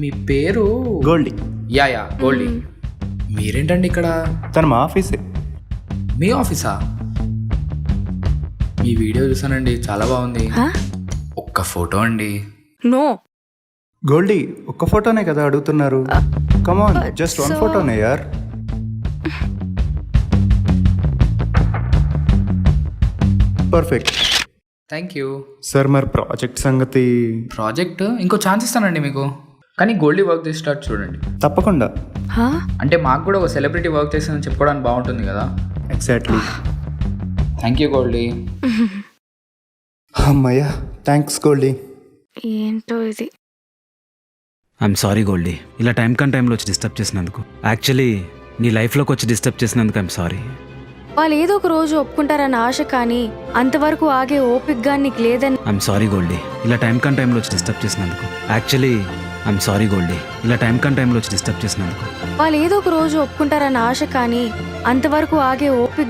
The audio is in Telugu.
మీ పేరు గోల్డీ. యా గోల్డీ. మీరేంటండి ఇక్కడ? తను మా ఆఫీసే. మీ ఆఫీసా? మీ వీడియో చూసానండి, చాలా బాగుంది. ఒక్క ఫోటో అండి. నో గోల్డీ, ఒక్క ఫోటోనే కదా అడుగుతున్నారు? కమాన్, జస్ట్ వన్ ఫోటోనే యార్. పర్ఫెక్ట్. థ్యాంక్ యూ సార్, మరి ప్రాజెక్ట్ సంగతి? ప్రాజెక్ట్ ఇంకో ఛాన్స్ ఇస్తానండి మీకు, కానీ గోల్డీ వర్క్ చేసి స్టార్ట్ చూడండి. తప్పకుండా. అంటే మాకు కూడా ఒక సెలబ్రిటీ వర్క్ చేసిందని చెప్పుకోవడానికి బాగుంటుంది కదా. ఎగ్జాక్ట్లీ. Thank you Goldie. అమ్మయ్యా, థ్యాంక్స్ గోల్డీ. ఏంటో ఇది. ఐఎమ్ సారీ గోల్డీ, ఇలా టైంలో వచ్చి డిస్టర్బ్ చేసినందుకు. యాక్చువల్లీ నీ లైఫ్లోకి వచ్చి డిస్టర్బ్ చేసినందుకు ఐఎమ్ సారీ. వాళ్ళు ఏదో ఒక రోజు ఒప్పుకుంటారన్న ఆశ, కానీ అంతవరకు ఆగే ఓపికగా నీకు లేదని. ఐఎమ్ సారీ గోల్డీ, ఇలా టైంలో వచ్చి డిస్టర్బ్ చేసినందుకు. యాక్చువల్లీ ఐఎమ్ సారీ గోల్డీ, ఇలా టైంలో వచ్చి డిస్టర్బ్ చేసినందుకు. వాళ్ళు ఏదో ఒక రోజు ఒప్పుకుంటారన్న ఆశ, కానీ అంతవరకు ఆగే ఓపిక